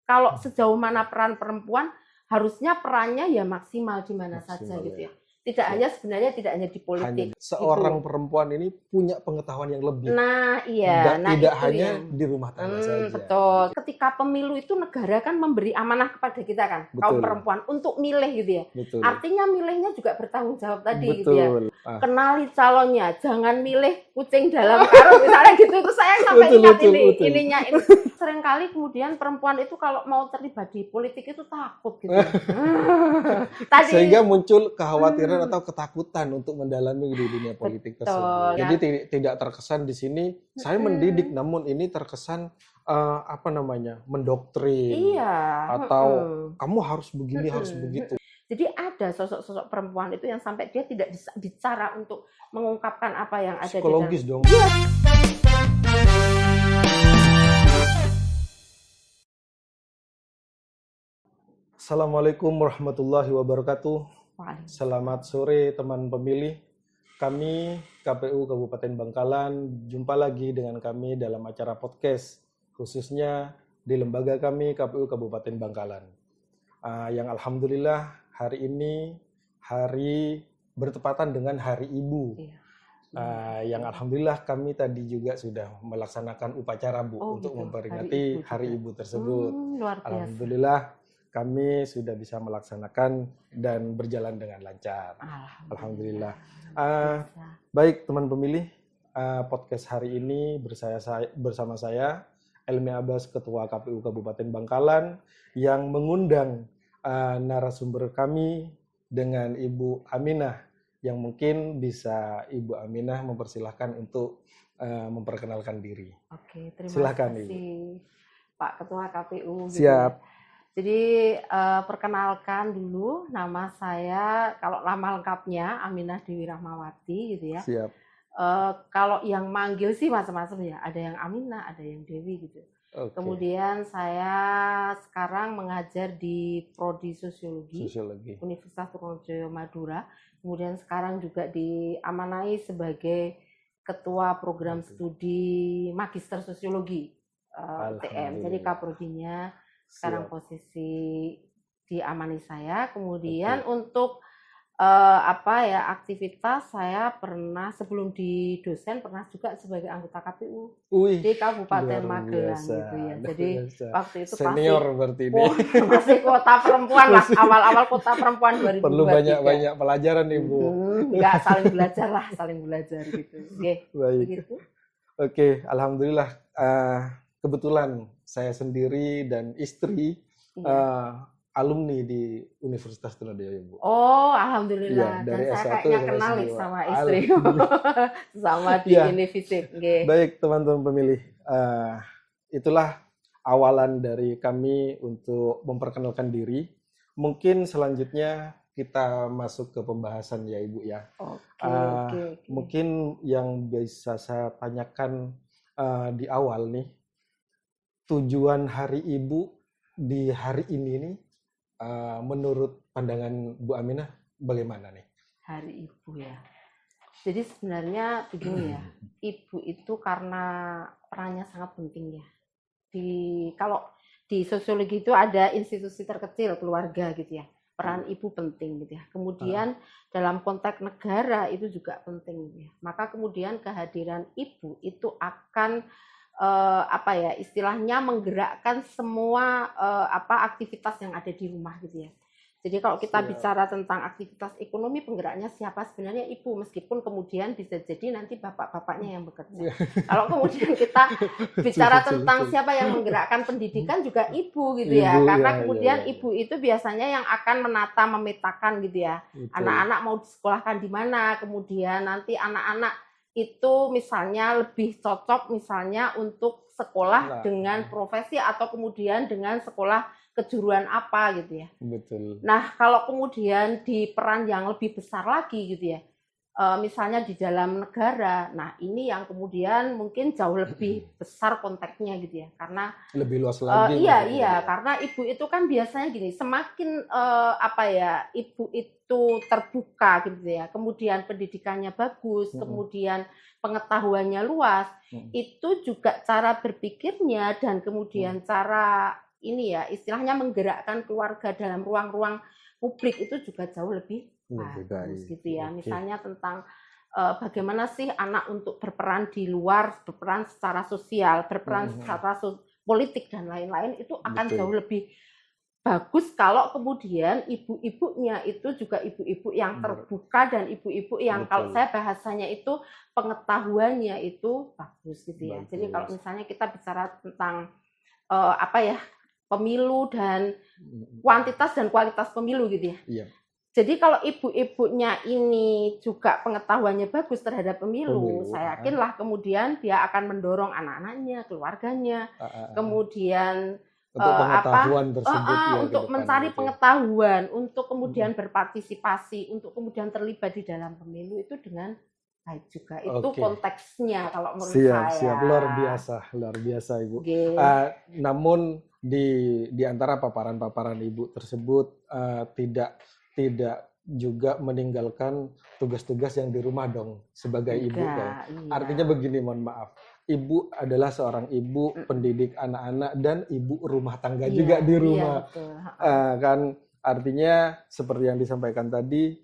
Kalau sejauh mana peran perempuan, harusnya perannya ya maksimal di mana saja gitu ya. Sebenarnya tidak hanya di politik. Seorang perempuan ini punya pengetahuan yang lebih. Nah, iya. Tidak hanya di rumah tangga saja. Betul. Ketika pemilu itu negara kan memberi amanah kepada kita kan, kaum perempuan untuk milih gitu ya. Betul. Artinya milihnya juga bertanggung jawab tadi gitu ya. Kenali calonnya, jangan milih kucing dalam karung misalnya gitu. Itu saya sampai ingat ininya. Seringkali kemudian perempuan itu kalau mau terlibat di politik itu takut gitu. Sehingga muncul kekhawatiran atau ketakutan untuk mendalami di dunia politik tersebut. Jadi tidak terkesan di sini saya mendidik, namun ini terkesan mendoktrin atau kamu harus begini, harus begitu. Jadi ada sosok-sosok perempuan itu yang sampai dia tidak bicara untuk mengungkapkan apa yang ada psikologis di dalam. Dong. Ya. Assalamualaikum warahmatullahi wabarakatuh. Selamat sore teman pemilih. Kami KPU Kabupaten Bangkalan, jumpa lagi dengan kami dalam acara podcast, khususnya di lembaga kami KPU Kabupaten Bangkalan. Yang alhamdulillah hari ini bertepatan dengan Hari Ibu. Yang alhamdulillah kami tadi juga sudah melaksanakan upacara untuk memperingati Hari Ibu tersebut. Luar biasa. Alhamdulillah kami sudah bisa melaksanakan dan berjalan dengan lancar. Alhamdulillah. Baik teman pemilih, podcast hari ini bersama saya Elmi Abbas, Ketua KPU Kabupaten Bangkalan, yang mengundang narasumber kami dengan Ibu Aminah, yang mungkin bisa Ibu Aminah mempersilahkan untuk memperkenalkan diri. Oke, terima Silakan, kasih Ibu. Pak Ketua KPU. Siap. Gitu. Jadi perkenalkan dulu, nama saya, kalau nama lengkapnya Aminah Dewi Rahmawati gitu ya. Siap. Kalau yang manggil sih macam-macam ya, ada yang Aminah, ada yang Dewi gitu. Okay. Kemudian saya sekarang mengajar di Prodi Sosiologi. Universitas Trunojoyo Madura. Kemudian sekarang juga diamanai sebagai Ketua Program Studi Magister Sosiologi TM. Jadi Kaprodinya sekarang posisi diamani saya. Kemudian untuk aktivitas saya pernah sebelum di dosen pernah juga sebagai anggota KPU di Kabupaten Magelang gitu ya. Jadi waktu itu senior berarti ini. Masih kota perempuan lah, awal-awal kota perempuan 2023. Perlu banyak pelajaran nih Bu. Enggak, saling belajar gitu. Oke. Begitu. Oke, alhamdulillah. Kebetulan saya sendiri dan istri alumni di Universitas Trunojoyo, Bu. Oh, alhamdulillah. Ya, dari dan saya kayaknya kenal nih sama istri. Sama di Univisit. Baik, teman-teman pemilih. Itulah awalan dari kami untuk memperkenalkan diri. Mungkin selanjutnya kita masuk ke pembahasan ya, Ibu ya. Oke. Mungkin yang bisa saya tanyakan di awal nih, tujuan Hari Ibu di hari ini nih, menurut pandangan Bu Aminah bagaimana nih? Hari Ibu ya. Jadi sebenarnya begini ya, ibu itu karena perannya sangat penting ya. Kalau di sosiologi itu ada institusi terkecil keluarga gitu ya. Peran ibu penting gitu ya. Kemudian dalam konteks negara itu juga penting gitu ya. Maka kemudian kehadiran ibu itu akan istilahnya menggerakkan semua aktivitas yang ada di rumah gitu ya. Jadi kalau kita bicara tentang aktivitas ekonomi, penggeraknya siapa? Sebenarnya ibu, meskipun kemudian bisa jadi nanti bapak-bapaknya yang bekerja. Kalau kemudian kita bicara tentang siapa yang menggerakkan pendidikan, juga ibu gitu ya. Karena kemudian ibu itu biasanya yang akan menata, memetakan gitu ya. Anak-anak mau disekolahkan di mana, kemudian nanti anak-anak itu misalnya lebih cocok misalnya untuk sekolah dengan profesi atau kemudian dengan sekolah kejuruan apa gitu ya. Betul. Nah, kalau kemudian di peran yang lebih besar lagi gitu ya, misalnya di dalam negara, nah ini yang kemudian mungkin jauh lebih besar konteksnya gitu ya, karena lebih luas lagi. Iya, karena ibu itu kan biasanya gini, semakin ibu itu terbuka gitu ya, kemudian pendidikannya bagus, kemudian pengetahuannya luas, itu juga cara berpikirnya dan kemudian cara ini ya, istilahnya menggerakkan keluarga dalam ruang-ruang publik itu juga jauh lebih bagus gitu ya. Misalnya tentang bagaimana sih anak untuk berperan di luar, berperan secara sosial, berperan secara politik dan lain-lain, itu akan jauh lebih bagus kalau kemudian ibu-ibunya itu juga ibu-ibu yang terbuka dan ibu-ibu yang kalau saya bahasanya itu pengetahuannya itu bagus gitu ya. Jadi kalau misalnya kita bicara tentang pemilu dan kuantitas dan kualitas pemilu gitu ya. Iya. Jadi kalau ibu-ibunya ini juga pengetahuannya bagus terhadap pemilu, saya yakinlah kemudian dia akan mendorong anak-anaknya, keluarganya, kemudian untuk pengetahuan tersebut untuk mencari pengetahuan, untuk kemudian berpartisipasi, untuk kemudian terlibat di dalam pemilu itu dengan baik juga. Itu konteksnya kalau menurut saya. Siap, luar biasa Ibu. Namun di antara paparan-paparan Ibu tersebut tidak juga meninggalkan tugas-tugas yang di rumah dong sebagai ibu kan. Iya. Artinya begini, mohon maaf. Ibu adalah seorang ibu pendidik anak-anak dan ibu rumah tangga juga di rumah. Kan artinya seperti yang disampaikan tadi,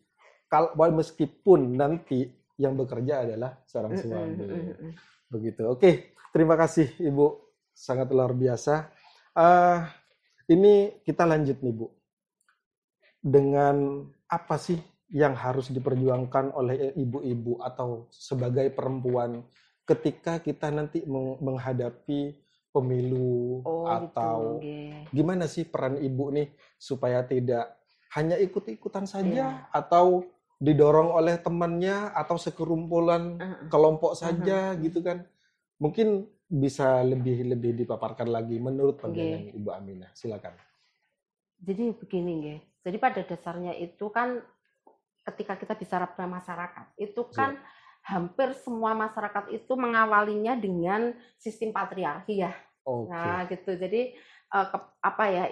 kalau meskipun nanti yang bekerja adalah seorang suami. Begitu. Oke, terima kasih Ibu. Sangat luar biasa. Ini kita lanjut nih Bu. Dengan apa sih yang harus diperjuangkan oleh ibu-ibu atau sebagai perempuan ketika kita nanti menghadapi pemilu atau gimana sih peran ibu nih supaya tidak hanya ikut-ikutan saja atau didorong oleh temannya atau sekerumpulan kelompok saja gitu kan. Mungkin bisa lebih dipaparkan lagi menurut pandangan Ibu Aminah. Silakan. Jadi begini nggih. Jadi pada dasarnya itu kan ketika kita bicara pada masyarakat, itu kan hampir semua masyarakat itu mengawalinya dengan sistem patriarki ya. Nah, gitu. Jadi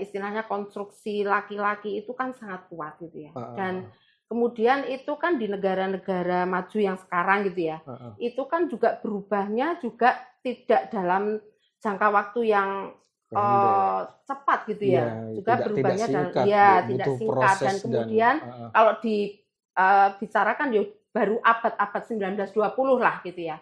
istilahnya konstruksi laki-laki itu kan sangat kuat gitu ya. Dan kemudian itu kan di negara-negara maju yang sekarang gitu ya. Itu kan juga berubahnya juga tidak dalam jangka waktu yang cepat gitu ya. Juga berubahnya tidak singkat dan kemudian kalau dibicarakan ya baru abad 1920 lah gitu ya.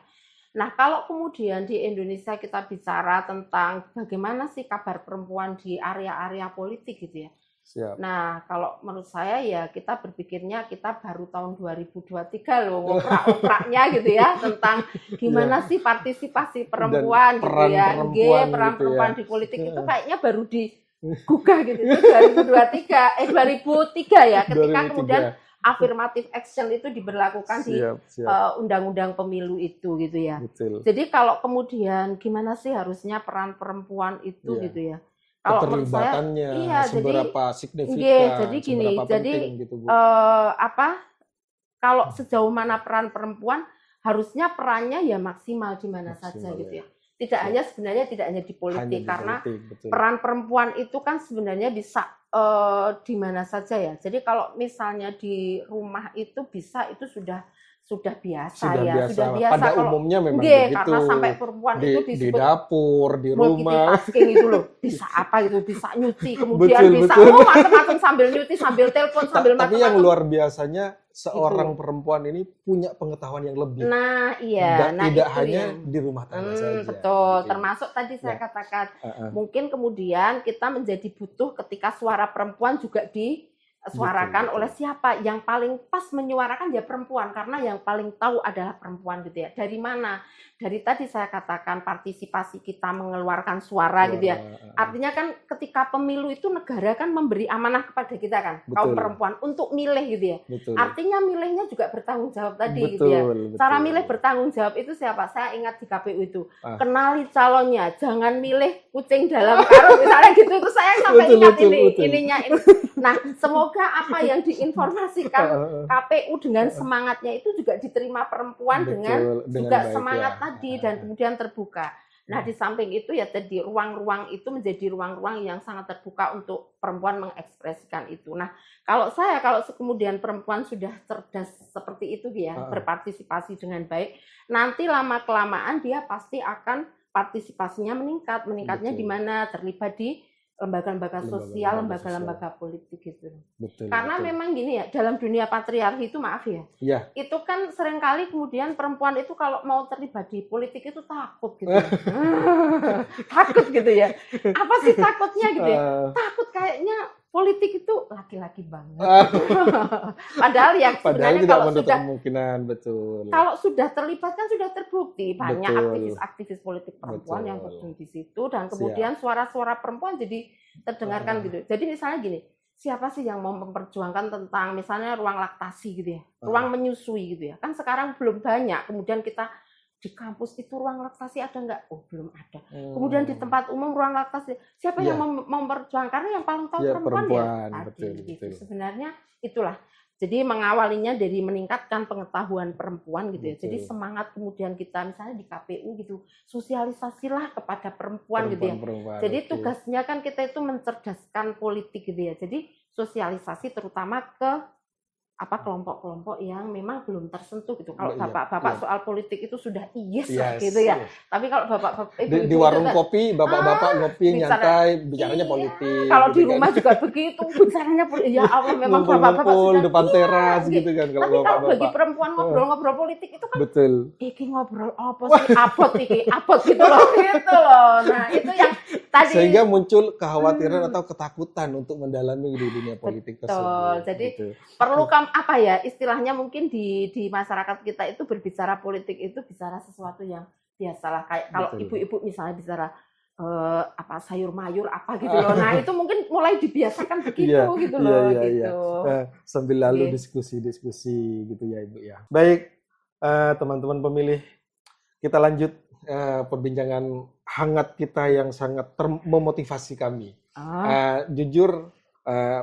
Nah, kalau kemudian di Indonesia kita bicara tentang bagaimana sih kabar perempuan di area-area politik gitu ya. Siap. Nah, kalau menurut saya ya kita berpikirnya kita baru tahun 2023 loh ngoprak-opraknya gitu ya tentang gimana sih partisipasi perempuan gitu ya. Peran perempuan di politik itu kayaknya baru digugah gitu itu 2003 ya ketika kemudian affirmative action itu diberlakukan di undang-undang pemilu itu gitu ya. Betul. Jadi kalau kemudian gimana sih harusnya peran perempuan itu gitu ya. Kalau keterlibatannya seberapa signifikan, jadi gini, seberapa penting gitu Bu. Kalau sejauh mana peran perempuan harusnya perannya ya maksimal di mana saja gitu ya. Tidak hanya di politik karena peran perempuan itu kan sebenarnya bisa di mana saja ya. Jadi kalau misalnya di rumah itu bisa itu sudah biasa. Pada kalau, umumnya memang begitu. Karena sampai perempuan itu di dapur, di rumah. Multitasking itu loh. Bisa apa gitu, bisa nyuci, kemudian bisa macam-macam sambil nyuci, sambil telepon, sambil macam-macam. Tapi yang luar biasanya seorang perempuan ini punya pengetahuan yang lebih. Nah, iya. Dan tidak hanya di rumah tangga saja. Betul. Termasuk tadi saya katakan mungkin kemudian kita menjadi butuh ketika suara perempuan juga disuarakan oleh siapa yang paling pas menyuarakan ya perempuan karena yang paling tahu adalah perempuan gitu ya. Dari mana? Dari tadi saya katakan partisipasi kita mengeluarkan suara gitu ya. Artinya kan ketika pemilu itu negara kan memberi amanah kepada kita kan kaum perempuan untuk milih gitu ya. Artinya milihnya juga bertanggung jawab tadi gitu ya. Cara milih bertanggung jawab itu siapa? Saya ingat di KPU itu kenali calonnya, jangan milih kucing dalam karung misalnya gitu. Itu saya sampai ingat ininya ini. Nah, semoga apa yang diinformasikan KPU dengan semangatnya itu juga diterima perempuan dengan juga baik, semangat tadi dan kemudian terbuka. Nah, di samping itu ya tadi ruang-ruang itu menjadi ruang-ruang yang sangat terbuka untuk perempuan mengekspresikan itu. Nah, kalau kemudian perempuan sudah cerdas seperti itu ya, berpartisipasi dengan baik, nanti lama-kelamaan dia pasti akan partisipasinya meningkat. Meningkatnya di mana? Terlibat di lembaga-lembaga sosial, lembaga-lembaga politik gitu. Betul. Karena memang gini ya, dalam dunia patriarki itu maaf ya, itu kan seringkali kemudian perempuan itu kalau mau terlibat di politik itu takut gitu. Takut gitu ya. Apa sih takutnya gitu ya? Takut kayaknya politik itu laki-laki banget. Padahal yang sebenarnya tidak kalau menutup sudah kemungkinan, betul. Kalau sudah terlibat kan sudah terbukti banyak aktivis-aktivis politik perempuan yang terjun di situ dan kemudian suara-suara perempuan jadi terdengarkan gitu. Jadi misalnya gini, siapa sih yang mau memperjuangkan tentang misalnya ruang laktasi gitu ya, ruang menyusui gitu ya. Kan sekarang belum banyak. Kemudian kita di kampus itu ruang laktasi ada nggak? Oh belum ada. Kemudian di tempat umum ruang laktasi, siapa yang memperjuangkan? Karena yang paling tahu perempuan ya. Betul. Sebenarnya itulah. Jadi mengawalinya dari meningkatkan pengetahuan perempuan gitu ya. Jadi semangat kemudian kita misalnya di KPU gitu, sosialisasilah kepada perempuan gitu ya. Jadi tugasnya kan kita itu mencerdaskan politik gitu ya. Jadi sosialisasi terutama ke kelompok-kelompok yang memang belum tersentuh gitu. Kalau bapak-bapak soal politik itu sudah yes gitu ya. Tapi kalau bapak di warung kopi, bapak-bapak ngopi nyantai bicaranya politik. Kalau di rumah juga begitu bicaranya politik. Ya Allah, memang bapak-bapak sudah depan teras gitu kan. Tapi kalau bagi perempuan ngobrol-ngobrol politik itu kan betul. Iki ngobrol apa sih? Abot gitu loh. Nah, itu yang tadi sehingga muncul kekhawatiran atau ketakutan untuk mendalami di dunia politik tersebut. Jadi perlu istilahnya mungkin di masyarakat kita itu berbicara politik itu bicara sesuatu yang biasalah, kayak kalau ibu-ibu misalnya bicara sayur mayur apa gitu loh. Nah, itu mungkin mulai dibiasakan begitu gitu loh gitu. Sambil lalu diskusi gitu ya Ibu ya. Baik, teman-teman pemilih, kita lanjut perbincangan hangat kita yang sangat memotivasi kami. Jujur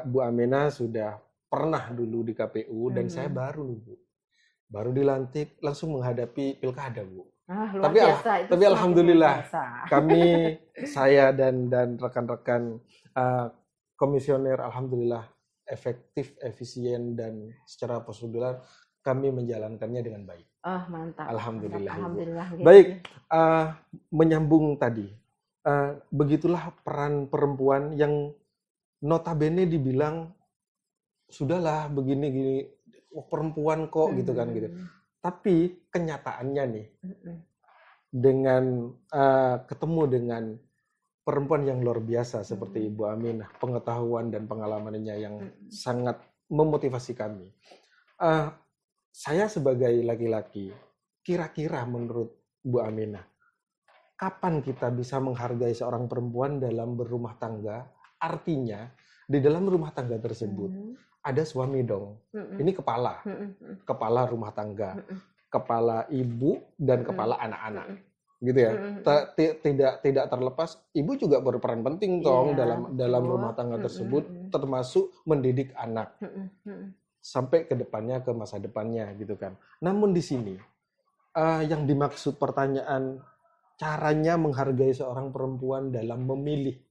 Bu Aminah sudah pernah dulu di KPU dan saya baru dilantik langsung menghadapi pilkada Bu. Tapi alhamdulillah kami, saya dan rekan-rekan komisioner alhamdulillah efektif, efisien dan secara prosedural kami menjalankannya dengan baik. Mantap. Alhamdulillah. Gitu. Baik, menyambung tadi, begitulah peran perempuan yang notabene dibilang sudahlah begini perempuan kok gitu kan gitu. Tapi kenyataannya nih dengan ketemu dengan perempuan yang luar biasa seperti Ibu Aminah, pengetahuan dan pengalamannya yang sangat memotivasi kami. Saya sebagai laki-laki, kira-kira menurut Bu Aminah, kapan kita bisa menghargai seorang perempuan dalam berumah tangga? Artinya di dalam rumah tangga tersebut ada suami dong. Ini kepala rumah tangga, kepala ibu dan kepala anak-anak, gitu ya. Tidak terlepas, ibu juga berperan penting dong dalam rumah tangga tersebut, termasuk mendidik anak sampai ke depannya, ke masa depannya, gitu kan. Namun di sini yang dimaksud pertanyaan caranya menghargai seorang perempuan dalam memilih.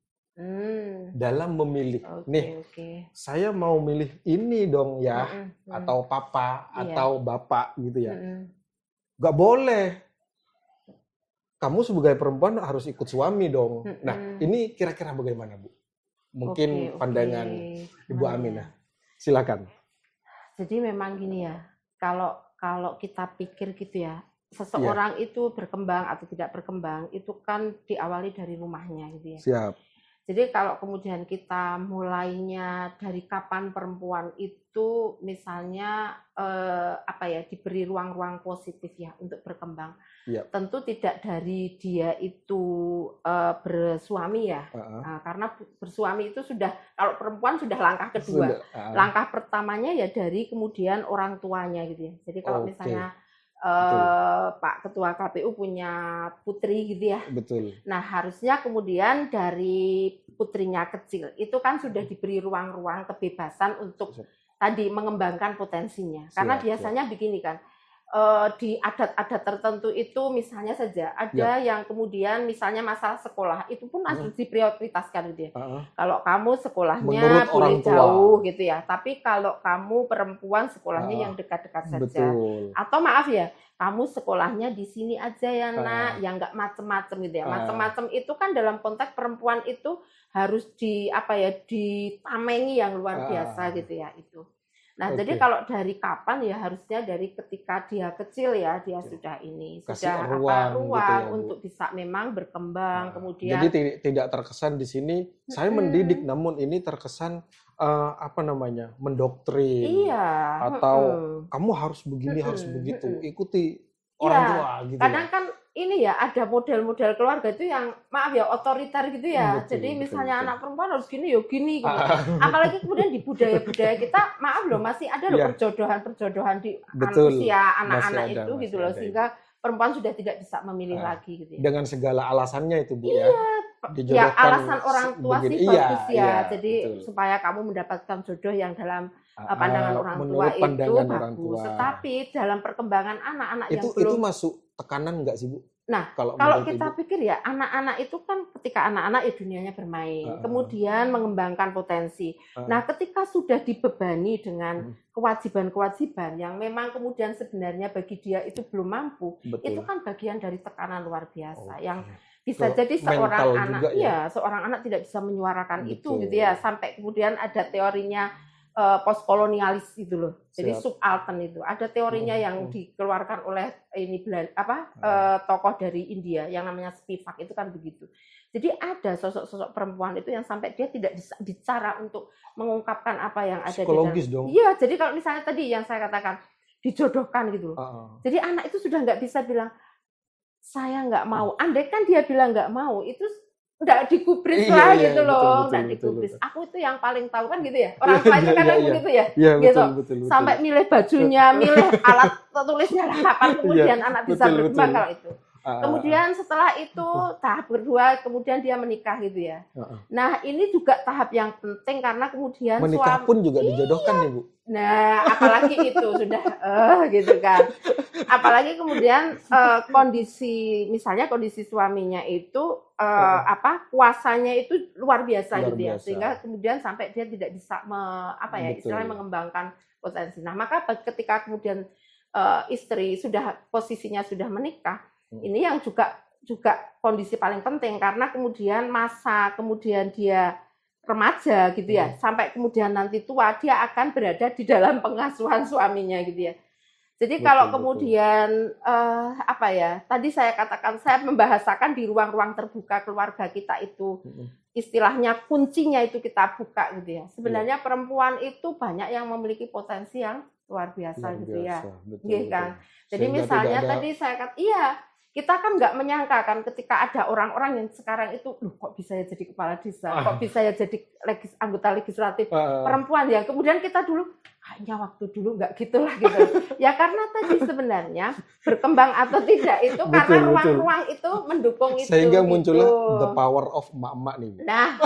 Saya mau milih ini dong ya, atau papa atau bapak gitu ya. Gak boleh. Kamu sebagai perempuan harus ikut suami dong. Nah, ini kira-kira bagaimana Bu? Mungkin pandangan Ibu Aminah. Silakan. Jadi memang gini ya, kalau kita pikir gitu ya, seseorang itu berkembang atau tidak berkembang itu kan diawali dari rumahnya gitu ya. Siap. Jadi kalau kemudian kita mulainya dari kapan perempuan itu misalnya diberi ruang-ruang positif ya untuk berkembang. Tentu tidak dari dia itu bersuami ya. Karena bersuami itu sudah, kalau perempuan sudah langkah kedua. Langkah pertamanya ya dari kemudian orang tuanya gitu ya. Jadi kalau misalnya Pak Ketua KPU punya putri gitu ya. Betul. Nah, harusnya kemudian dari putrinya kecil itu kan sudah diberi ruang-ruang kebebasan untuk tadi mengembangkan potensinya. Karena biasanya begini kan, di adat-adat tertentu itu misalnya saja ada yang kemudian misalnya masalah sekolah itu pun harus diprioritaskan gitu ya. Kalau kamu sekolahnya boleh jauh gitu ya, tapi kalau kamu perempuan sekolahnya yang dekat-dekat saja. Atau maaf ya, kamu sekolahnya di sini aja ya nak, yang nggak macem-macem gitu ya. Macem-macem itu kan dalam konteks perempuan itu harus ditamengi yang luar biasa gitu ya itu. Nah, jadi kalau dari kapan ya harusnya dari ketika dia kecil ya, dia sudah ruang gitu ya, untuk bisa memang berkembang. Kemudian jadi tidak terkesan di sini saya mendidik, namun ini terkesan mendoktrin. Atau kamu harus begini, harus begitu, ikuti orang tua gitu. Kadang kan ini ya ada model-model keluarga itu yang maaf ya otoriter gitu ya. Jadi misalnya anak perempuan harus gini ya gini gitu. Apalagi kemudian di budaya-budaya kita maaf loh masih ada loh perjodohan di usia anak-anak itu gitu loh, sehingga perempuan sudah tidak bisa memilih lagi gitu ya. Dengan segala alasannya itu Bu ya. Ya alasan orang tua sih bagus ya. Jadi supaya kamu mendapatkan jodoh yang dalam pandangan orang tua itu bagus. Tetapi dalam perkembangan anak-anak yang belum itu masuk tekanan nggak sih Bu? Nah, kalau kita pikir ya anak-anak itu kan ketika anak-anak ya dunianya bermain, kemudian mengembangkan potensi. Nah, ketika sudah dibebani dengan kewajiban-kewajiban yang memang kemudian sebenarnya bagi dia itu belum mampu, itu kan bagian dari tekanan luar biasa yang bisa jadi seorang anak tidak bisa menyuarakan itu gitu ya, sampai kemudian ada teorinya postkolonialis itu loh. Jadi subaltern itu. Ada teorinya yang dikeluarkan oleh tokoh dari India yang namanya Spivak itu kan begitu. Jadi ada sosok-sosok perempuan itu yang sampai dia tidak bicara untuk mengungkapkan apa yang ada psikologis di dalam. Dong. Iya, jadi kalau misalnya tadi yang saya katakan dijodohkan gitu loh. Jadi anak itu sudah nggak bisa bilang saya nggak mau. Andai kan dia bilang nggak mau, itu nggak digubris lah gitu loh, nggak digubris. Aku itu yang paling tahu kan gitu ya. Orang tua itu kadang begitu ya, gitu. Betul. Sampai milih bajunya, milih alat tulisnya lah, kapan kemudian anak bisa berkembang kalau itu. Kemudian setelah itu tahap kedua, kemudian dia menikah gitu ya. Nah ini juga tahap yang penting karena kemudian menikah pun juga dijodohkan ya Bu. Nah apalagi itu sudah gitu kan. Apalagi kemudian kondisi suaminya itu kuasanya itu luar biasa gitu ya, sehingga kemudian sampai dia tidak bisa istilahnya mengembangkan potensi. Nah maka ketika kemudian istri posisinya sudah menikah, ini yang juga kondisi paling penting karena kemudian kemudian dia remaja gitu ya, sampai kemudian nanti tua dia akan berada di dalam pengasuhan suaminya gitu ya. Jadi kalau kemudian tadi saya katakan saya membahasakan di ruang-ruang terbuka keluarga kita itu istilahnya kuncinya itu kita buka gitu ya. Sebenarnya perempuan itu banyak yang memiliki potensi yang luar biasa gitu ya. Betul. Kan. Jadi misalnya tadi saya katakan kita kan nggak menyangka kan ketika ada orang-orang yang sekarang itu kok bisa ya jadi kepala desa, kok bisa ya jadi anggota legislatif perempuan ya. Kemudian kita dulu kayaknya waktu dulu nggak gitulah gitu. Ya karena tadi sebenarnya berkembang atau tidak itu karena ruang-ruang itu mendukung itu. Sehingga muncullah the power of emak-emak nih. Nah,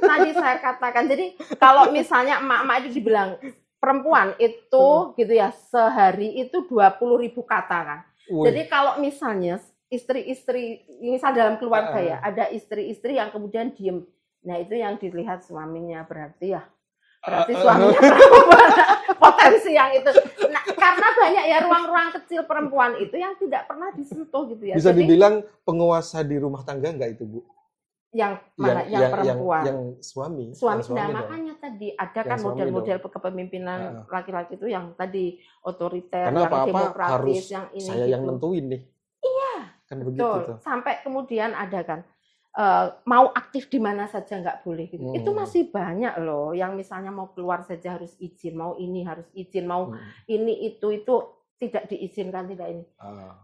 tadi saya katakan jadi kalau misalnya emak-emak itu dibilang perempuan itu gitu ya sehari itu 20.000 kata kan. Jadi kalau misalnya istri-istri, misal dalam keluarga ya, ada istri-istri yang kemudian diem. Nah itu yang dilihat suaminya berarti suaminya potensi yang itu. Nah, karena banyak ya ruang-ruang kecil perempuan itu yang tidak pernah disentuh gitu ya. Bisa dibilang penguasa di rumah tangga nggak itu Bu? Yang perempuan? Yang suami. Nah makanya tadi ada kan model-model kepemimpinan laki-laki itu yang tadi otoriter, yang demokratis, yang ini saya gitu. Yang nentuin nih. Iya, kan betul. Begitu, sampai kemudian ada kan mau aktif di mana saja nggak boleh gitu. Itu masih banyak loh yang misalnya mau keluar saja harus izin, mau ini harus izin, mau ini itu tidak diizinkan, tidak ini.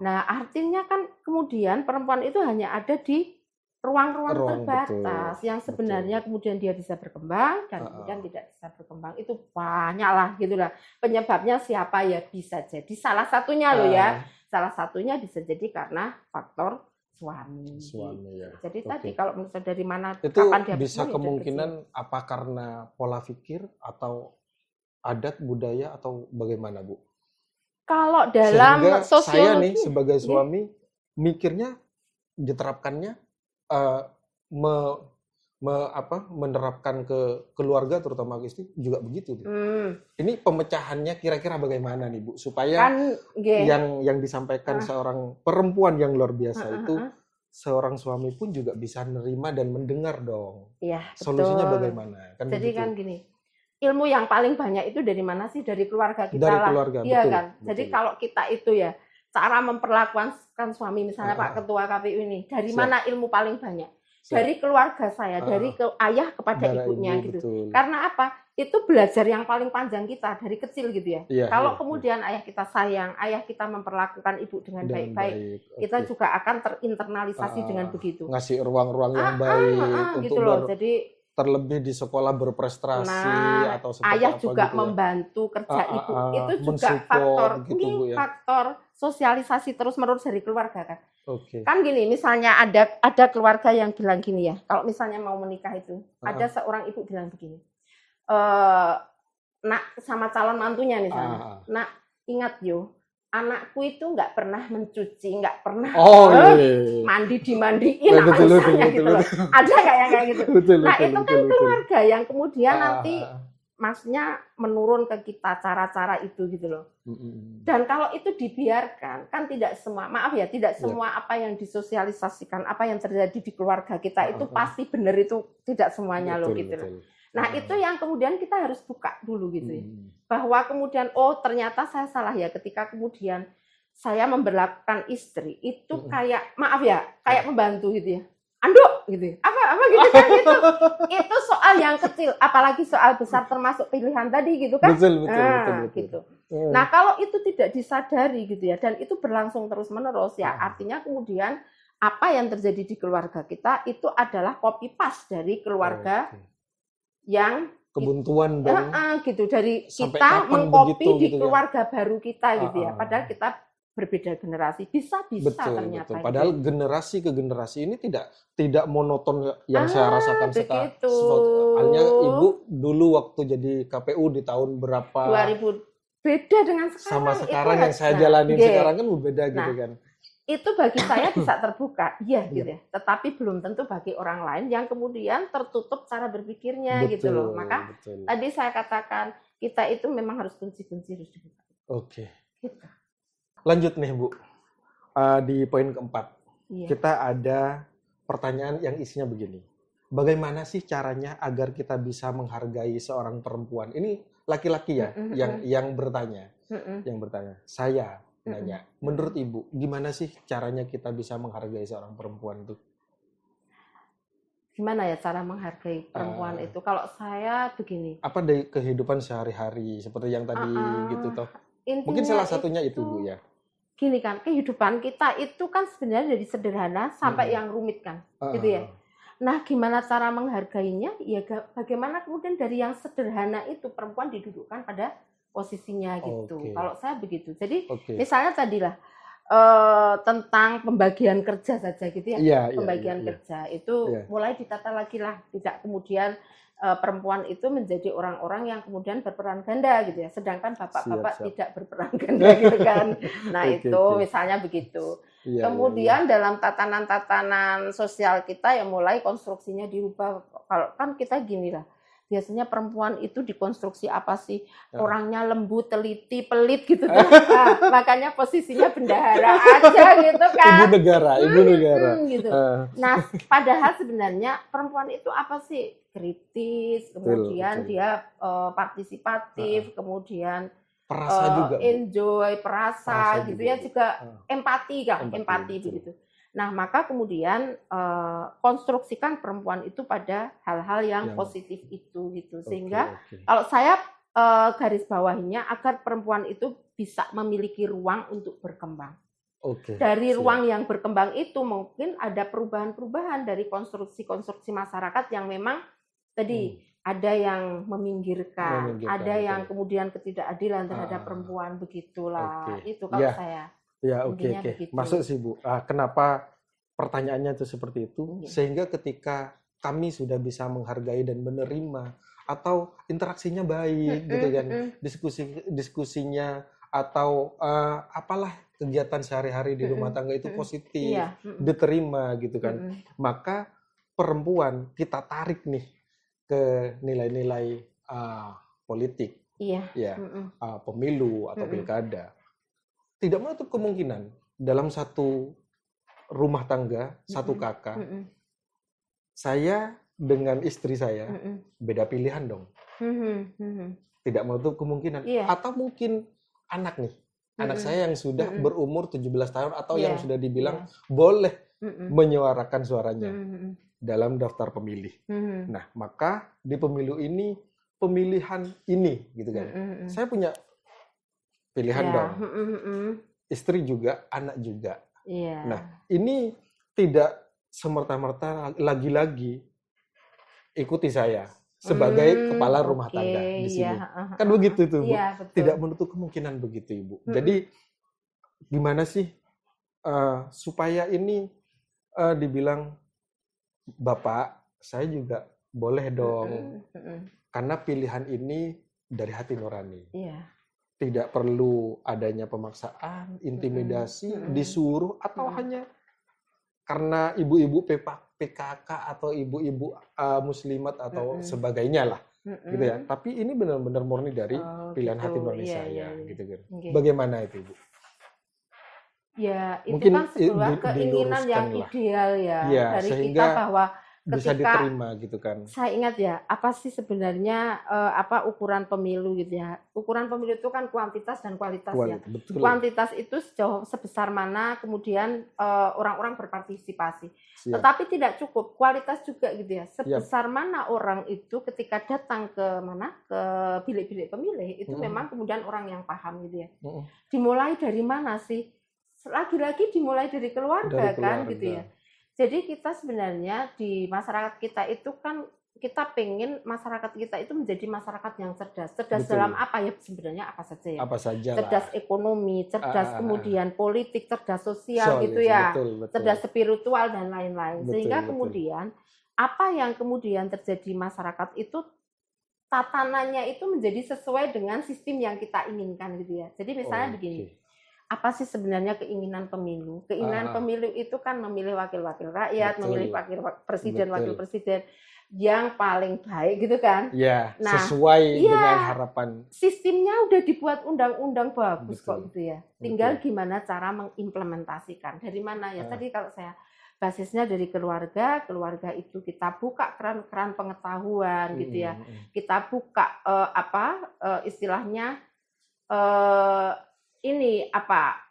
Nah artinya kan kemudian perempuan itu hanya ada di ruang-ruang terbatas yang sebenarnya kemudian dia bisa berkembang dan kemudian tidak bisa berkembang. Itu banyak lah gitu lah. Penyebabnya siapa ya bisa jadi salah satunya loh ya. Salah satunya bisa jadi karena faktor suami ya. Jadi tadi kalau misalnya dari mana itu kapan dia bisa kemungkinan apa karena pola pikir atau adat budaya atau bagaimana Bu? Kalau dalam Sehingga saya sosiologi, nih sebagai suami mikirnya diterapkannya menerapkan ke keluarga terutama ke istri juga begitu. Ini pemecahannya kira-kira bagaimana nih Bu supaya kan yang disampaikan seorang perempuan yang luar biasa itu seorang suami pun juga bisa nerima dan mendengar dong. Iya, Solusinya betul. bagaimana? Kan Jadi begitu. kan gini, ilmu yang paling banyak itu dari mana sih? Dari keluarga kita Dari lah. keluarga, Iya betul, kan? betul. Jadi kalau kita itu ya, cara memperlakukan suami, misalnya Pak Ketua KPU ini, dari mana ilmu paling banyak? Dari keluarga saya, dari ayah kepada ibunya gitu. Betul. Karena apa? Itu belajar yang paling panjang kita dari kecil gitu ya. Kalau kemudian ayah kita sayang, ayah kita memperlakukan ibu dengan baik-baik, kita juga akan terinternalisasi dengan begitu. Ngasih ruang-ruang yang baik untuk gitu loh. Jadi terlebih di sekolah berprestasi atau seperti ayah apa juga gitu membantu kerja ibu. Itu juga gitu, faktor sosialisasi terus-menerus dari keluarga kan. Kan gini, misalnya ada keluarga yang bilang gini ya, kalau misalnya mau menikah itu, ada seorang ibu bilang begini, nak sama calon mantunya misalnya, nak ingat yo, anakku itu nggak pernah mencuci, nggak pernah mandi dimandiin, misalnya gitu loh. Ada nggak yang kayak gitu? Nah itu kan keluarga yang kemudian nanti maksudnya menurun ke kita cara-cara itu gitu loh. Dan kalau itu dibiarkan, kan tidak semua, tidak semua apa yang disosialisasikan, apa yang terjadi di keluarga kita itu pasti benar, itu tidak semuanya loh gitu loh. Nah itu yang kemudian kita harus buka dulu gitu ya. Bahwa kemudian ternyata saya salah ya ketika kemudian saya memperlakukan istri itu kayak kayak membantu gitu ya. Anduk gitu. Apa gitu kan gitu. Itu soal yang kecil, apalagi soal besar termasuk pilihan tadi gitu kan. Betul. Gitu. Nah, kalau itu tidak disadari gitu ya dan itu berlangsung terus-menerus ya, artinya kemudian apa yang terjadi di keluarga kita itu adalah copy paste dari keluarga yang kebuntuan dong. Gitu dari kita mengcopy di keluarga baru kita gitu ya. Padahal kita berbeda generasi, bisa ternyata. Betul. Padahal generasi ke generasi ini tidak monoton yang saya rasakan sekarang. Halnya Ibu dulu waktu jadi KPU di tahun berapa? 2000, beda dengan sekarang. Sama sekarang yang saya jalanin sekarang kan beda gitu kan. Itu bagi saya bisa terbuka, gitu ya. Tetapi belum tentu bagi orang lain yang kemudian tertutup cara berpikirnya gitu loh. Maka tadi saya katakan kita itu memang harus kunci-kunci harus dibuka. Gitu. Lanjut nih Bu, di poin keempat, kita ada pertanyaan yang isinya begini. Bagaimana sih caranya agar kita bisa menghargai seorang perempuan? Ini laki-laki ya, yang bertanya. Saya nanya, menurut Ibu, gimana sih caranya kita bisa menghargai seorang perempuan itu? Gimana ya cara menghargai perempuan itu? Kalau saya begini. Apa dari kehidupan sehari-hari, seperti yang tadi gitu toh? Mungkin salah satunya itu Bu ya. Gini kan, kehidupan kita itu kan sebenarnya dari sederhana sampai yang rumit kan, gitu ya. Nah, gimana cara menghargainya? Ya bagaimana kemudian dari yang sederhana itu perempuan didudukkan pada posisinya gitu. Kalau saya begitu. Jadi misalnya tadilah tentang pembagian kerja saja gitu ya. Pembagian kerja itu mulai ditata lagi lah, tidak kemudian perempuan itu menjadi orang-orang yang kemudian berperan ganda gitu ya, sedangkan bapak-bapak tidak berperan ganda gitu kan. Nah itu misalnya begitu. Kemudian dalam tatanan-tatanan sosial kita yang mulai konstruksinya dirubah. Kalau kan kita gini lah, biasanya perempuan itu dikonstruksi apa sih? Orangnya lembut, teliti, pelit gitu. Nah, makanya posisinya bendahara aja gitu kan. Ibu negara. Gitu. Nah, padahal sebenarnya perempuan itu apa sih? Kritis, kemudian dia partisipatif, kemudian perasa juga. Enjoy, perasa gitu ya, juga empati begitu. Nah, maka kemudian konstruksikan perempuan itu pada hal-hal yang positif itu gitu. Sehingga kalau saya garis bawahinya agar perempuan itu bisa memiliki ruang untuk berkembang. Dari ruang yang berkembang itu mungkin ada perubahan-perubahan dari konstruksi-konstruksi masyarakat yang memang tadi ada yang meminggirkan, ada yang kemudian ketidakadilan terhadap perempuan, begitulah. Itu kalau saya. Ya, oke. Masuk sih Bu. Kenapa pertanyaannya itu seperti itu? Sehingga ketika kami sudah bisa menghargai dan menerima atau interaksinya baik gitu kan, diskusinya atau apalah kegiatan sehari-hari di rumah tangga itu positif, diterima gitu kan. Maka perempuan kita tarik nih ke nilai-nilai politik, pemilu atau pilkada. Tidak menutup kemungkinan dalam satu rumah tangga, satu kakak, saya dengan istri saya beda pilihan dong. Tidak menutup kemungkinan. Atau mungkin anak nih, anak saya yang sudah berumur 17 tahun atau yang sudah dibilang boleh menyuarakan suaranya dalam daftar pemilih. Nah, maka di pemilu ini, pemilihan ini gitu kan. Saya punya pilihan dong. Istri juga, anak juga. Nah, ini tidak semerta-merta lagi-lagi ikuti saya sebagai kepala rumah tangga di sini. Kan begitu tuh, Bu. Tidak menutup kemungkinan begitu, Ibu. Jadi gimana sih supaya ini dibilang Bapak, saya juga boleh dong. Karena pilihan ini dari hati nurani. Tidak perlu adanya pemaksaan, intimidasi, disuruh, atau hanya karena ibu-ibu PKK atau ibu-ibu muslimat atau sebagainya lah. Gitu ya. Tapi ini benar-benar murni dari pilihan hati nurani saya. Gitu kan. Bagaimana itu, Ibu? Ya, itu mungkin kan sebuah keinginan yang ideal ya dari kita, bahwa bisa diterima gitu kan. Saya ingat ya, apa sih sebenarnya ukuran pemilu gitu ya. Ukuran pemilu itu kan kuantitas dan kualitas ya. Betul. Kuantitas itu sebesar mana kemudian orang-orang berpartisipasi. Tetapi tidak cukup, kualitas juga gitu ya. Sebesar mana orang itu ketika datang ke bilik-bilik pemilih itu memang kemudian orang yang paham gitu ya. Dimulai dari mana sih? Lagi-lagi dimulai dari keluarga kan gitu ya. Jadi kita sebenarnya di masyarakat kita itu kan kita pengen masyarakat kita itu menjadi masyarakat yang cerdas. Cerdas dalam apa ya, sebenarnya apa saja ya. Apa saja cerdas lah. Ekonomi, cerdas kemudian politik, cerdas sosial gitu ya. Betul. Cerdas spiritual dan lain-lain. Sehingga kemudian apa yang kemudian terjadi masyarakat itu tatanannya itu menjadi sesuai dengan sistem yang kita inginkan gitu ya. Jadi misalnya begini. Apa sih sebenarnya keinginan pemilu? Keinginan pemilu itu kan memilih wakil-wakil rakyat, memilih wakil presiden yang paling baik gitu kan? Ya, nah, sesuai dengan harapan. Sistemnya udah dibuat undang-undang bagus kok gitu ya. Tinggal gimana cara mengimplementasikan. Dari mana ya? Tadi kalau saya basisnya dari keluarga itu kita buka keran pengetahuan gitu ya. Kita buka istilahnya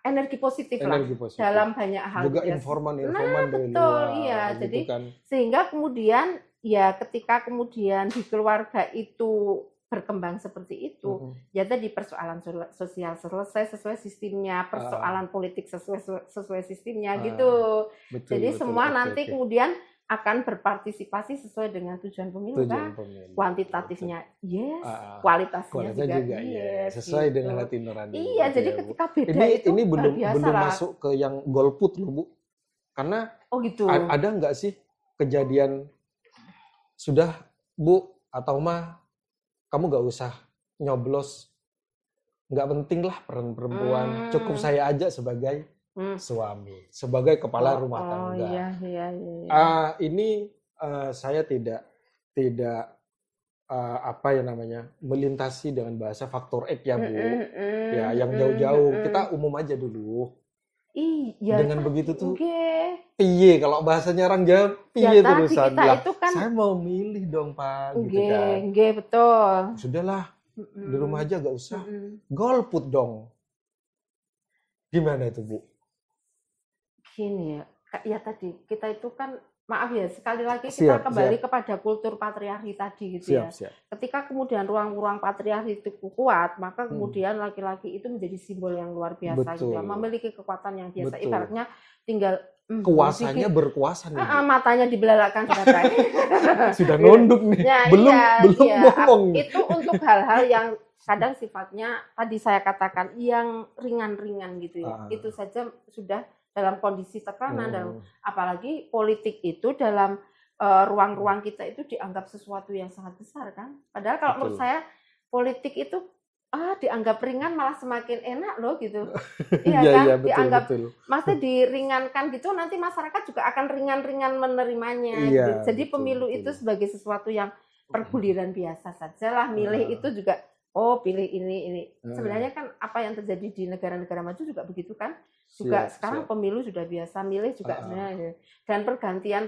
energi positif dalam banyak hal juga informan dari betul, luar. Iya. Gitu jadi kan. Sehingga kemudian ya ketika kemudian di keluarga itu berkembang seperti itu, ya tadi persoalan sosial selesai sesuai sistemnya, persoalan politik sesuai sistemnya gitu. Jadi semua nanti kemudian akan berpartisipasi sesuai dengan tujuan pemilu kan. Kuantitatifnya kualitasnya juga yes, sesuai gitu. Dengan hati nurani. Iya, jadi ya, ketika beda ini belum masuk ke yang golput loh, Bu. Karena gitu. Ada nggak sih kejadian sudah, Bu, atau mah kamu nggak usah nyoblos, nggak penting lah peran perempuan, cukup saya aja sebagai suami, sebagai kepala rumah tangga. Iya. Ini saya tidak melintasi dengan bahasa faktor X ya, Bu. Ya, yang jauh-jauh kita umum aja dulu. Iya. Dengan begitu tuh, piye kalau bahasanya orang Jawa, piye terusan lah. Kan, saya mau milih dong, Pak, gitu kan. Betul. Sudahlah, di rumah aja gak usah. Golput dong. Gimana itu, Bu? Gini ya tadi kita itu kan maaf ya sekali lagi kita kembali kepada kultur patriarki tadi gitu ya. Ketika kemudian ruang-ruang patriarki itu kuat, maka kemudian laki-laki itu menjadi simbol yang luar biasa gitu ya, memiliki kekuatan yang biasa. Ibaratnya tinggal kuasanya berkuasa nih. Matanya dibelalakkan sudah nunduk nih. Belum ngomong. Itu untuk hal-hal yang kadang sifatnya tadi saya katakan yang ringan-ringan gitu ya. Itu saja sudah dalam kondisi tekanan, dalam apalagi politik itu dalam ruang-ruang kita itu dianggap sesuatu yang sangat besar kan. Padahal kalau menurut saya politik itu dianggap ringan malah semakin enak loh gitu. Iya Iya, kan? iya, betul, Dianggap betul. maksudnya diringankan gitu nanti masyarakat juga akan ringan-ringan menerimanya Iya, gitu. Jadi betul, pemilu betul. itu sebagai sesuatu yang perguliran biasa sajalah, milih itu juga pilih ini. Sebenarnya kan apa yang terjadi di negara-negara maju juga begitu kan? Juga sekarang pemilu sudah biasa, milih juga sebenarnya. Dan pergantian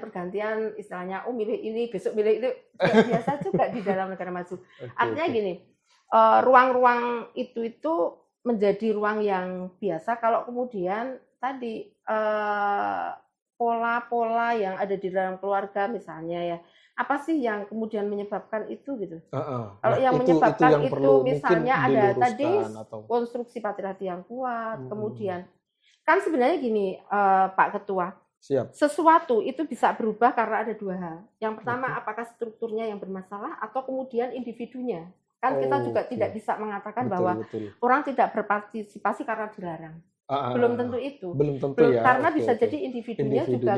istilahnya milih ini, besok milih itu juga biasa juga di dalam negara maju. Artinya gini, ruang-ruang itu menjadi ruang yang biasa kalau kemudian tadi pola-pola yang ada di dalam keluarga misalnya ya, apa sih yang kemudian menyebabkan itu gitu. Kalau yang menyebabkan itu misalnya ada tadi konstruksi patriarki yang kuat, kemudian kan sebenarnya gini Pak Ketua, sesuatu itu bisa berubah karena ada dua hal. Yang pertama apakah strukturnya yang bermasalah atau kemudian individunya. Kan kita juga tidak bisa mengatakan bahwa orang tidak berpartisipasi karena dilarang. Belum tentu itu. Belum tentu ya. Karena bisa jadi individunya juga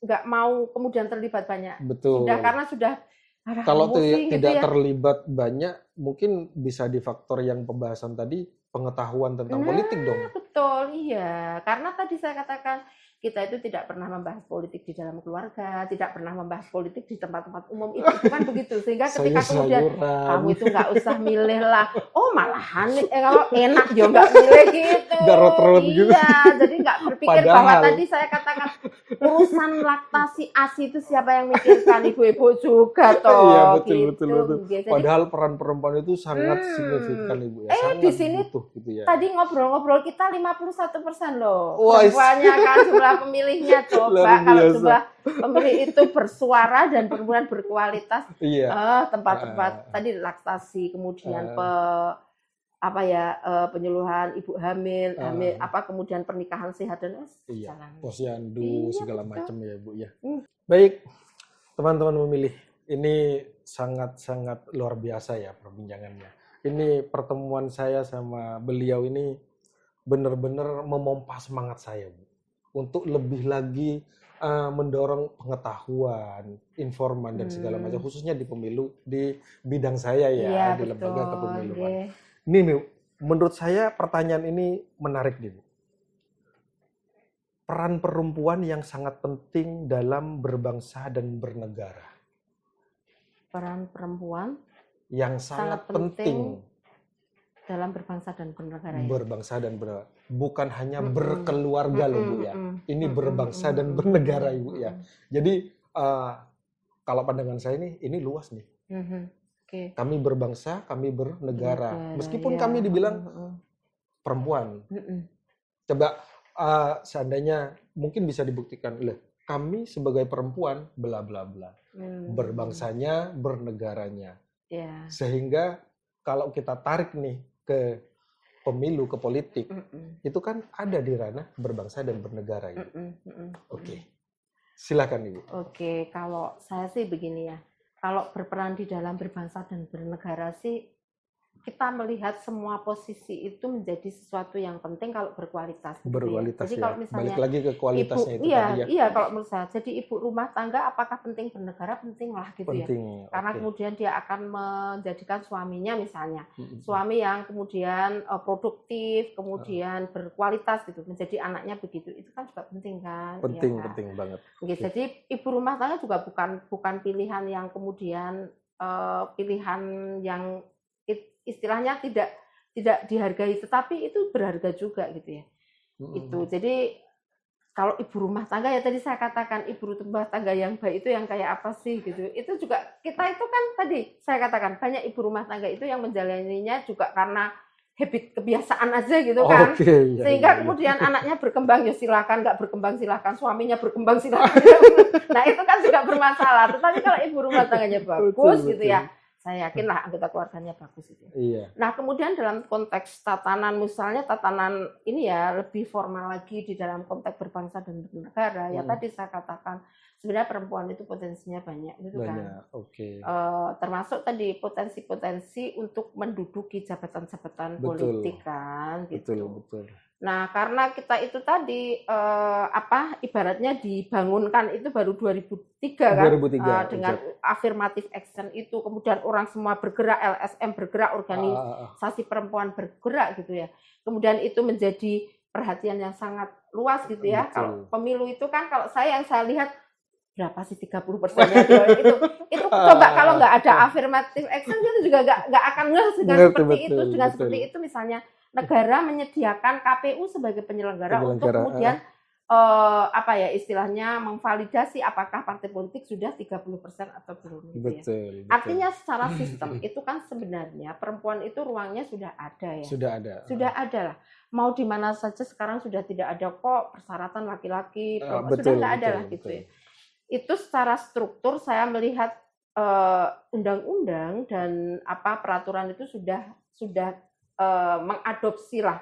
nggak mau kemudian terlibat banyak. Betul. Karena sudah kalau tidak terlibat banyak, mungkin bisa di faktor yang pembahasan tadi, pengetahuan tentang politik dong. Betul, iya. Karena tadi saya katakan kita itu tidak pernah membahas politik di dalam keluarga, tidak pernah membahas politik di tempat-tempat umum, itu kan begitu. Sehingga ketika kemudian kamu itu nggak usah milih lah, malahan kalau enak ya nggak milih gitu. Iya, jadi nggak berpikir bahwa tadi saya katakan urusan laktasi ASI itu siapa yang mikirkan, ibu-ibu juga toh. Iya, betul, gitu. betul. Padahal peran perempuan itu sangat signifikan Ibu ya. Di sini butuh, gitu ya. Tadi ngobrol-ngobrol kita 51% loh. Perempuannya kan jumlah pemilihnya coba kalau jumlah pemilih itu bersuara dan kemudian berkualitas. Tempat-tempat tadi laktasi, kemudian penyuluhan ibu hamil, kemudian pernikahan sehat dan posyandu segala macam ya Bu ya. Baik, teman-teman memilih, ini sangat-sangat luar biasa ya perbincangannya. Ini pertemuan saya sama beliau ini benar-benar memompa semangat saya Bu, untuk lebih lagi mendorong pengetahuan, informan dan segala macam, khususnya di pemilu, di bidang saya ya, di lembaga kepemiluan. Ini menurut saya pertanyaan ini menarik nih Bu. Peran perempuan yang sangat penting dalam berbangsa dan bernegara. Peran perempuan yang sangat penting dalam berbangsa dan bernegara. Ya? Berbangsa dan bernegara. Bukan hanya berkeluarga loh Bu ya. Ini berbangsa dan bernegara Ibu ya. Jadi kalau pandangan saya ini luas nih. Kami berbangsa, kami bernegara. Meskipun kami dibilang perempuan. Coba seandainya mungkin bisa dibuktikan, kami sebagai perempuan bla bla bla. Berbangsanya, bernegaranya. Sehingga kalau kita tarik nih ke pemilu, ke politik, itu kan ada di ranah berbangsa dan bernegara. Oke. Silakan Ibu. Oke, kalau saya sih begini ya. Kalau berperan di dalam berbangsa dan bernegara sih, kita melihat semua posisi itu menjadi sesuatu yang penting kalau berkualitas. Berkualitas Jadi ya. kalau misalnya balik lagi ke kualitasnya ibu, itu tadi ya. Iya, kalau menurut saya. Jadi ibu rumah tangga apakah penting bernegara? Penting lah gitu penting, ya. Karena kemudian dia akan menjadikan suaminya misalnya. Suami yang kemudian produktif, kemudian berkualitas gitu. Menjadi anaknya begitu. Itu kan juga penting kan. Penting, ya, penting banget. Oke, jadi ibu rumah tangga juga bukan pilihan yang kemudian pilihan yang istilahnya tidak dihargai, tetapi itu berharga juga gitu ya. Itu jadi kalau ibu rumah tangga ya tadi saya katakan ibu rumah tangga yang baik itu yang kayak apa sih gitu. Itu juga kita itu kan tadi saya katakan banyak ibu rumah tangga itu yang menjalaninya juga karena habit kebiasaan aja gitu kan. Sehingga kemudian anaknya berkembang ya silakan, nggak berkembang silakan, suaminya berkembang silakan. Nah itu kan juga bermasalah. Tetapi kalau ibu rumah tangganya bagus gitu ya, saya yakinlah anggota keluarganya bagus itu. Nah kemudian dalam konteks tatanan misalnya tatanan ini ya lebih formal lagi di dalam konteks berbangsa dan bernegara ya tadi saya katakan sebenarnya perempuan itu potensinya banyak gitu kan. Oke. Termasuk tadi potensi-potensi untuk menduduki jabatan-jabatan politik kan gitu. Betul. Nah, karena kita itu tadi ibaratnya dibangunkan itu baru 2003 kan, 2003, dengan affirmative action itu, kemudian orang semua bergerak, LSM bergerak, organisasi perempuan bergerak gitu ya. Kemudian itu menjadi perhatian yang sangat luas gitu ya. Betul. Kalau pemilu itu kan kalau saya lihat berapa sih 30%-nya itu coba kalau nggak ada affirmative action itu juga nggak akan seperti itu misalnya negara menyediakan KPU sebagai penyelenggara. Untuk kemudian istilahnya memvalidasi apakah partai politik sudah 30% atau belum gitu ya. Betul. Artinya secara sistem itu kan sebenarnya perempuan itu ruangnya sudah ada ya. Sudah ada lah. Mau di mana saja sekarang sudah tidak ada kok persyaratan laki-laki, sudah nggak ada lah gitu ya. Itu secara struktur saya melihat undang-undang dan peraturan itu sudah mengadopsi lah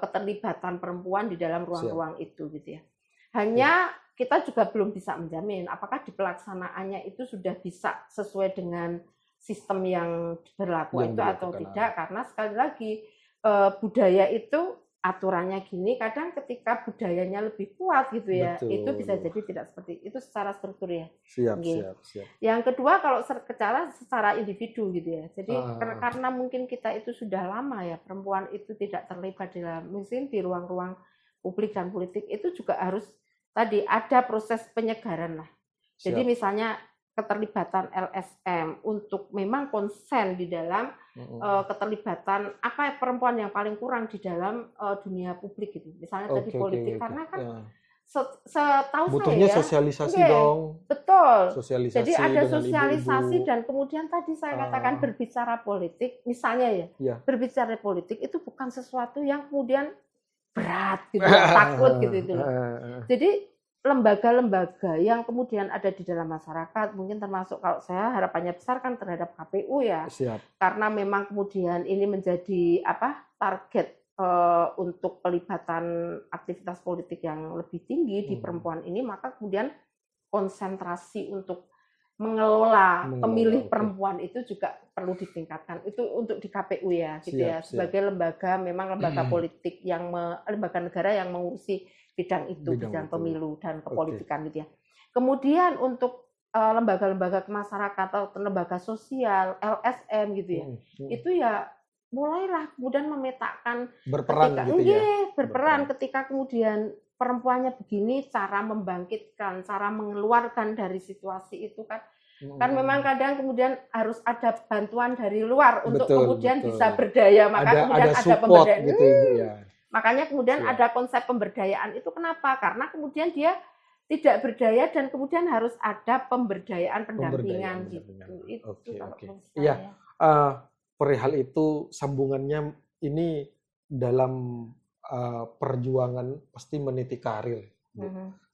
keterlibatan perempuan di dalam ruang-ruang itu gitu ya. Hanya kita juga belum bisa menjamin apakah di pelaksanaannya itu sudah bisa sesuai dengan sistem yang berlaku itu atau tidak, karena sekali lagi budaya itu aturannya gini, kadang ketika budayanya lebih kuat gitu ya, itu bisa jadi tidak seperti itu secara struktur ya. Siap. Yang kedua kalau secara individu gitu ya, jadi karena mungkin kita itu sudah lama ya, perempuan itu tidak terlibat dalam mungkin di ruang-ruang publik dan politik, itu juga harus tadi ada proses penyegaran lah. Jadi misalnya keterlibatan LSM untuk memang konsen di dalam keterlibatan perempuan yang paling kurang di dalam dunia publik gitu. Misalnya tadi politik karena kan setahu butuhnya saya sosialisasi dong. Betul. Sosialisasi. Jadi ada sosialisasi ibu-ibu. Dan kemudian tadi saya katakan berbicara politik, misalnya berbicara politik itu bukan sesuatu yang kemudian berat gitu, takut gitu. Jadi lembaga-lembaga yang kemudian ada di dalam masyarakat, mungkin termasuk kalau saya harapannya besar kan terhadap KPU ya. Siap. Karena memang kemudian ini menjadi target untuk pelibatan aktivitas politik yang lebih tinggi di perempuan ini, maka kemudian konsentrasi untuk mengelola pemilih perempuan itu juga perlu ditingkatkan. Itu untuk di KPU ya, gitu ya. Sebagai lembaga, memang lembaga politik lembaga negara yang mengurusi bidang pemilu dan kepolitikan gitu ya. Kemudian untuk lembaga-lembaga kemasyarakatan atau lembaga sosial, LSM gitu ya. Itu ya mulailah kemudian memetakan berperan ketika kemudian perempuannya begini, cara membangkitkan, cara mengeluarkan dari situasi itu kan memang kadang kemudian harus ada bantuan dari luar untuk kemudian bisa berdaya, maka kemudian ada pemberdayaan gitu, Ibu, ya. Makanya kemudian ada konsep pemberdayaan itu kenapa? Karena kemudian dia tidak berdaya dan kemudian harus ada pemberdayaan pendampingan gitu. Itu Iya, perihal itu sambungannya ini dalam perjuangan pasti meniti karir,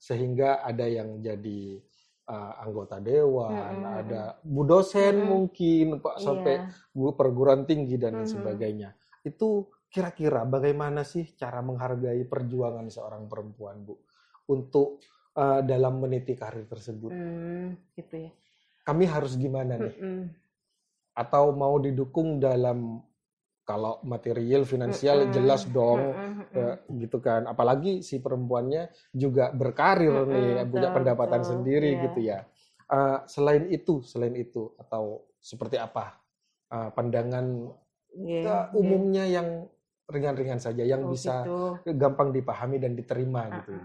sehingga ada yang jadi anggota dewan, ada bu dosen mungkin Pak sampai perguruan tinggi dan sebagainya. Itu kira-kira bagaimana sih cara menghargai perjuangan seorang perempuan, Bu, untuk dalam meniti karir tersebut? Gitu ya. Kami harus gimana nih? Atau mau didukung dalam kalau material, finansial jelas dong, gitu kan. Apalagi si perempuannya juga berkarir nih, punya pendapatan sendiri gitu ya. Selain itu atau seperti apa pandangan umumnya yang ringan-ringan saja, yang bisa gampang dipahami dan diterima gitu.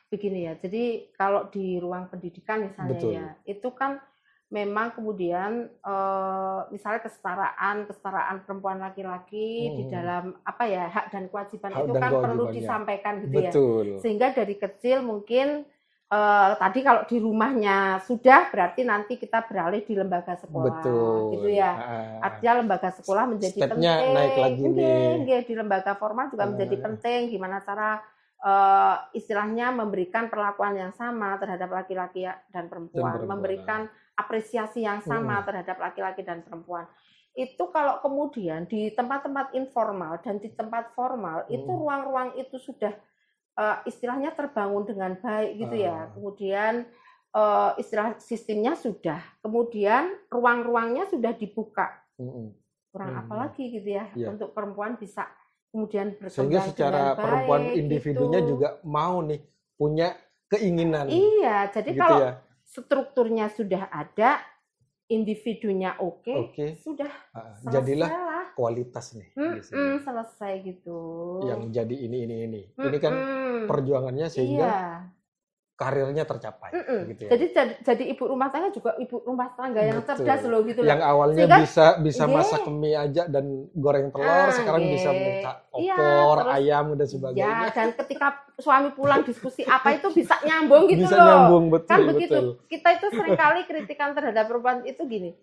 Begini ya, jadi kalau di ruang pendidikan misalnya ya, itu kan memang kemudian misalnya kesetaraan perempuan laki-laki di dalam hak dan kewajiban itu kan perlu disampaikan gitu ya. Sehingga dari kecil mungkin tadi kalau di rumahnya sudah, berarti nanti kita beralih di lembaga sekolah, gitu ya. Artinya lembaga sekolah menjadi penting. Naik lagi di lembaga formal juga menjadi penting. Gimana cara istilahnya memberikan perlakuan yang sama terhadap laki-laki dan perempuan, memberikan apresiasi yang sama terhadap laki-laki dan perempuan. Itu kalau kemudian di tempat-tempat informal dan di tempat formal itu ruang-ruang itu sudah istilahnya terbangun dengan baik gitu ya. Kemudian istilah sistemnya sudah, kemudian ruang-ruangnya sudah dibuka. Kurang apa lagi gitu ya, untuk perempuan bisa kemudian berkembang sehingga secara dengan perempuan baik, individunya gitu. juga mau nih punya keinginan. Iya, jadi gitu kalau ya. strukturnya sudah ada, individunya oke, sudah jadilah lah. kualitas nih. Selesai gitu. Yang jadi ini. Ini kan perjuangannya sehingga karirnya tercapai. Gitu ya. Jadi ibu rumah tangga juga ibu rumah tangga yang cerdas loh gitu loh. Yang awalnya sehingga, bisa masak mie aja dan goreng telur, sekarang bisa masak opor, ayam dan sebagainya. Ya, dan ketika suami pulang diskusi apa itu bisa nyambung gitu bisa loh. Nyambung, betul, kan begitu. Betul. Kita itu seringkali kritikan terhadap perempuan itu gini.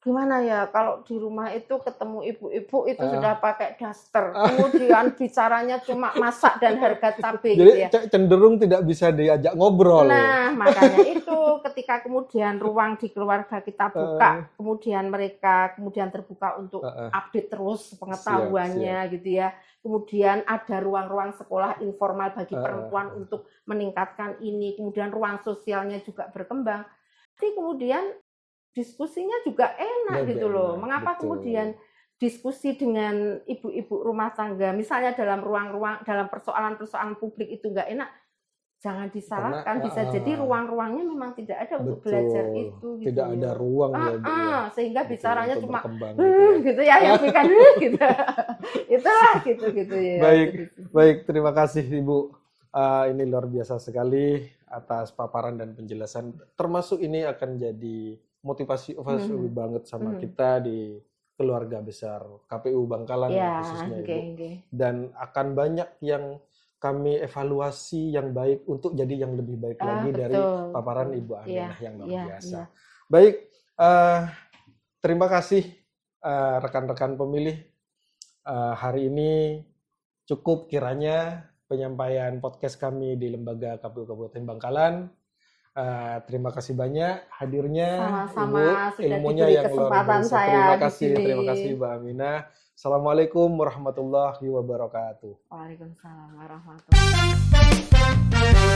Gimana ya kalau di rumah itu ketemu ibu-ibu itu sudah pakai daster, kemudian bicaranya cuma masak dan harga cabai. Jadi gitu ya. Cenderung tidak bisa diajak ngobrol. Nah, makanya itu ketika kemudian ruang di keluarga kita buka, kemudian mereka terbuka untuk update terus pengetahuannya gitu ya. Kemudian ada ruang-ruang sekolah informal bagi perempuan untuk meningkatkan ini, kemudian ruang sosialnya juga berkembang. Tapi kemudian diskusinya juga enak gitu loh. Mengapa kemudian diskusi dengan ibu-ibu rumah tangga, misalnya dalam ruang-ruang, dalam persoalan-persoalan publik itu nggak enak? Jangan disalahkan, bisa jadi ruang-ruangnya memang tidak ada untuk belajar itu. Gitu tidak ada ruang sehingga bicaranya cuma gitu ya, yang bukan gitu. Itulah gitu ya. Baik, terima kasih Ibu. Ini luar biasa sekali atas paparan dan penjelasan. Termasuk ini akan jadi motivasi banget sama kita di keluarga besar KPU Bangkalan khususnya Ibu. Dan akan banyak yang kami evaluasi yang baik untuk jadi yang lebih baik lagi dari paparan Ibu Aminah yang luar biasa. Baik, terima kasih rekan-rekan pemilih. Hari ini cukup kiranya penyampaian podcast kami di Lembaga KPU Kabupaten Bangkalan. Terima kasih banyak hadirnya. Sama-sama, Ibu, ilmunya yang luar biasa. Terima kasih Mbak Aminah. Assalamualaikum warahmatullahi wabarakatuh. Waalaikumsalam warahmatullahi wabarakatuh.